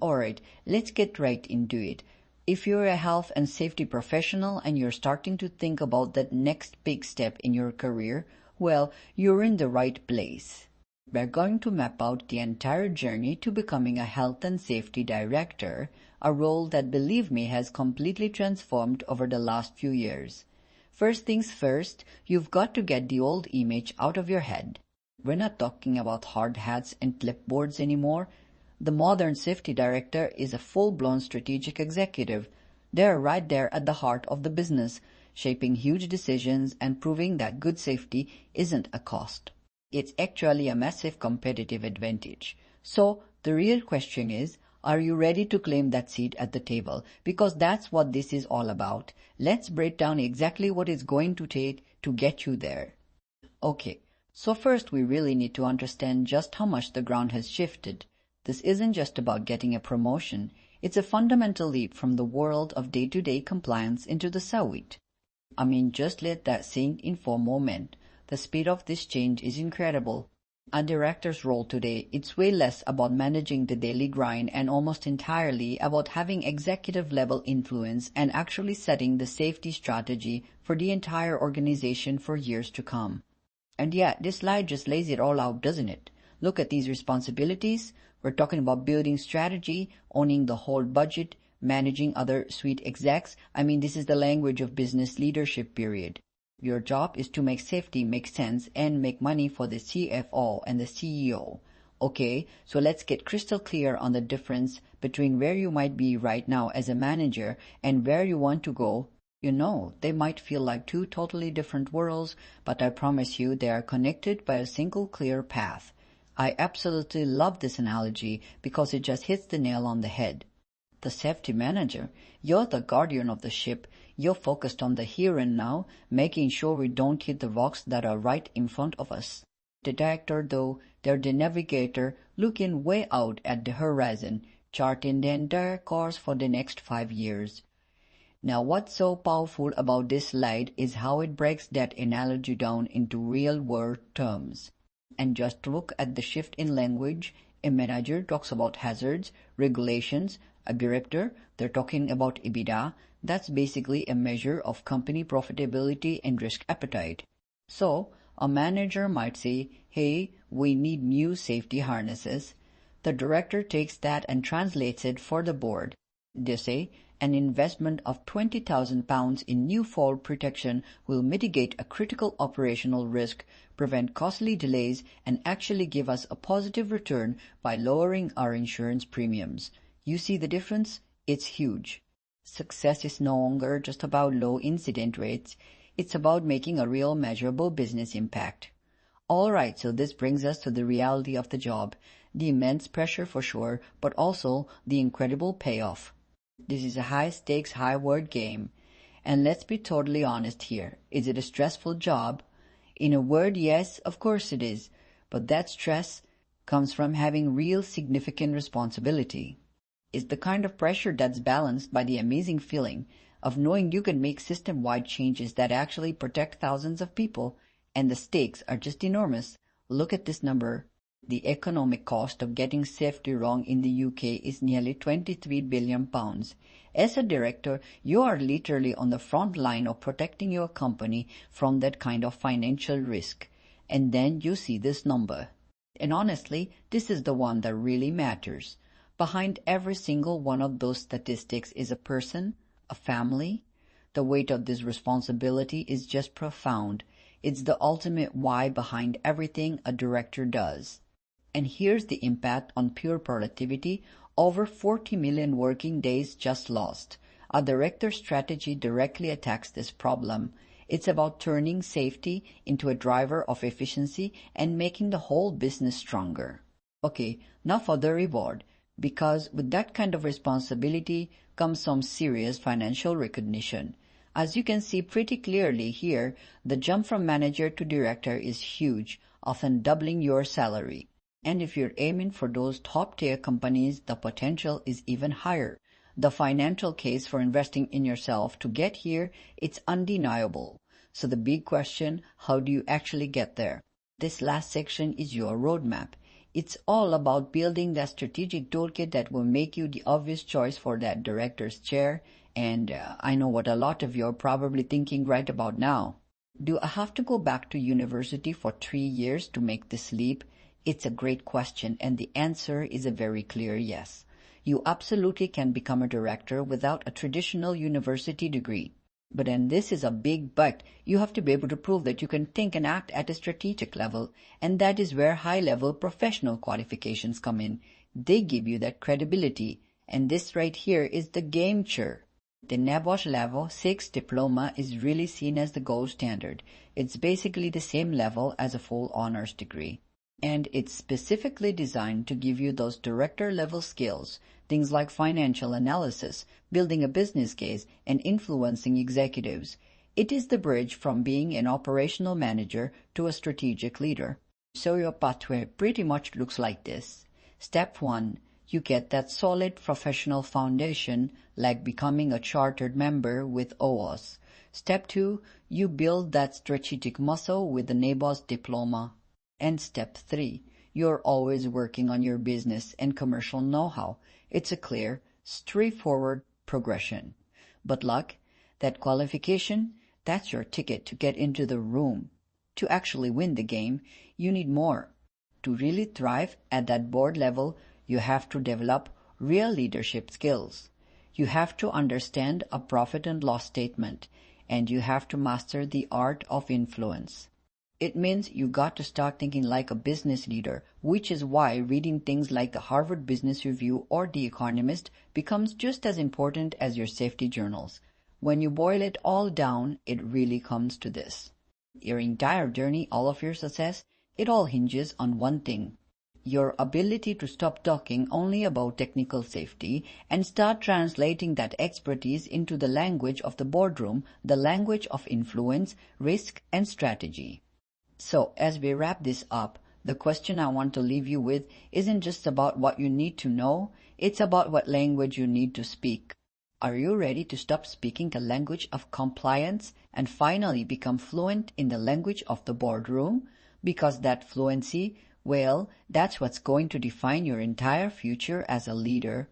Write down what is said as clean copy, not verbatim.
Alright, let's get right into it. If you're a health and safety professional and you're starting to think about that next big step in your career, well, you're in the right place. We're going to map out the entire journey to becoming a health and safety director, a role that, believe me, has completely transformed over the last few years. First things first, you've got to get the old image out of your head. We're not talking about hard hats and clipboards anymore. The modern safety director is a full-blown strategic executive. They're right there at the heart of the business, shaping huge decisions and proving that good safety isn't a cost. It's actually a massive competitive advantage. So, the real question is, are you ready to claim that seat at the table? Because that's what this is all about. Let's break down exactly what it's going to take to get you there. Okay, so first we really need to understand just how much the ground has shifted. This isn't just about getting a promotion. It's a fundamental leap from the world of day-to-day compliance into the suite. I mean, just let that sink in for a moment. The speed of this change is incredible. A director's role today, it's way less about managing the daily grind and almost entirely about having executive-level influence and actually setting the safety strategy for the entire organization for years to come. And yet, this slide just lays it all out, doesn't it? Look at these responsibilities. We're talking about building strategy, owning the whole budget, managing other suite execs. I mean, this is the language of business leadership, period. Your job is to make safety make sense and make money for the CFO and the CEO. Okay, so let's get crystal clear on the difference between where you might be right now as a manager and where you want to go. You know, they might feel like two totally different worlds, but I promise you they are connected by a single clear path. I absolutely love this analogy because it just hits the nail on the head. The safety manager, you're the guardian of the ship. You're focused on the here and now, making sure we don't hit the rocks that are right in front of us. The director, though, they're the navigator, looking way out at the horizon, charting the entire course for the next 5 years. Now, what's so powerful about this slide is how it breaks that analogy down into real-world terms. And just look at the shift in language. A manager talks about hazards, regulations. A director, they're talking about EBITDA. That's basically a measure of company profitability and risk appetite. So, a manager might say, hey, we need new safety harnesses. The director takes that and translates it for the board. They say, an investment of £20,000 in new fall protection will mitigate a critical operational risk, prevent costly delays, and actually give us a positive return by lowering our insurance premiums. You see the difference? It's huge. Success is no longer just about low incident rates. It's about making a real measurable business impact. Alright, so this brings us to the reality of the job. The immense pressure for sure, but also the incredible payoff. This is a high-stakes, high-word game. And let's be totally honest here. Is it a stressful job? In a word, yes, of course it is. But that stress comes from having real significant responsibility. It's the kind of pressure that's balanced by the amazing feeling of knowing you can make system-wide changes that actually protect thousands of people, and the stakes are just enormous. Look at this number. The economic cost of getting safety wrong in the UK is nearly £23 billion. As a director, you are literally on the front line of protecting your company from that kind of financial risk. And then you see this number. And honestly, this is the one that really matters. Behind every single one of those statistics is a person, a family. The weight of this responsibility is just profound. It's the ultimate why behind everything a director does. And here's the impact on pure productivity. Over 40 million working days just lost. A director's strategy directly attacks this problem. It's about turning safety into a driver of efficiency and making the whole business stronger. Okay, now for the reward. Because with that kind of responsibility comes some serious financial recognition. As you can see pretty clearly here, the jump from manager to director is huge, often doubling your salary. And if you're aiming for those top-tier companies, the potential is even higher. The financial case for investing in yourself to get here, it's undeniable. So the big question, how do you actually get there? This last section is your roadmap. It's all about building that strategic toolkit that will make you the obvious choice for that director's chair. And I know what a lot of you are probably thinking right about now. Do I have to go back to university for 3 years to make this leap? It's a great question, and the answer is a very clear yes. You absolutely can become a director without a traditional university degree. But then this is a big but. You have to be able to prove that you can think and act at a strategic level, and that is where high-level professional qualifications come in. They give you that credibility, and this right here is the game changer. The NEBOSH Level 6 Diploma is really seen as the gold standard. It's basically the same level as a full honors degree. And it's specifically designed to give you those director-level skills, things like financial analysis, building a business case, and influencing executives. It is the bridge from being an operational manager to a strategic leader. So your pathway pretty much looks like this. Step 1. You get that solid professional foundation, like becoming a chartered member with IOSH. Step 2. You build that strategic muscle with the NEBOSH Diploma. And Step 3. You're always working on your business and commercial know-how. It's a clear, straightforward progression. But luck, that qualification, that's your ticket to get into the room. To actually win the game, you need more. To really thrive at that board level, you have to develop real leadership skills. You have to understand a profit and loss statement, and you have to master the art of influence. It means you got to start thinking like a business leader, which is why reading things like the Harvard Business Review or The Economist becomes just as important as your safety journals. When you boil it all down, it really comes to this. Your entire journey, all of your success, it all hinges on one thing. Your ability to stop talking only about technical safety and start translating that expertise into the language of the boardroom, the language of influence, risk, and strategy. So, as we wrap this up, the question I want to leave you with isn't just about what you need to know, it's about what language you need to speak. Are you ready to stop speaking the language of compliance and finally become fluent in the language of the boardroom? Because that fluency, well, that's what's going to define your entire future as a leader,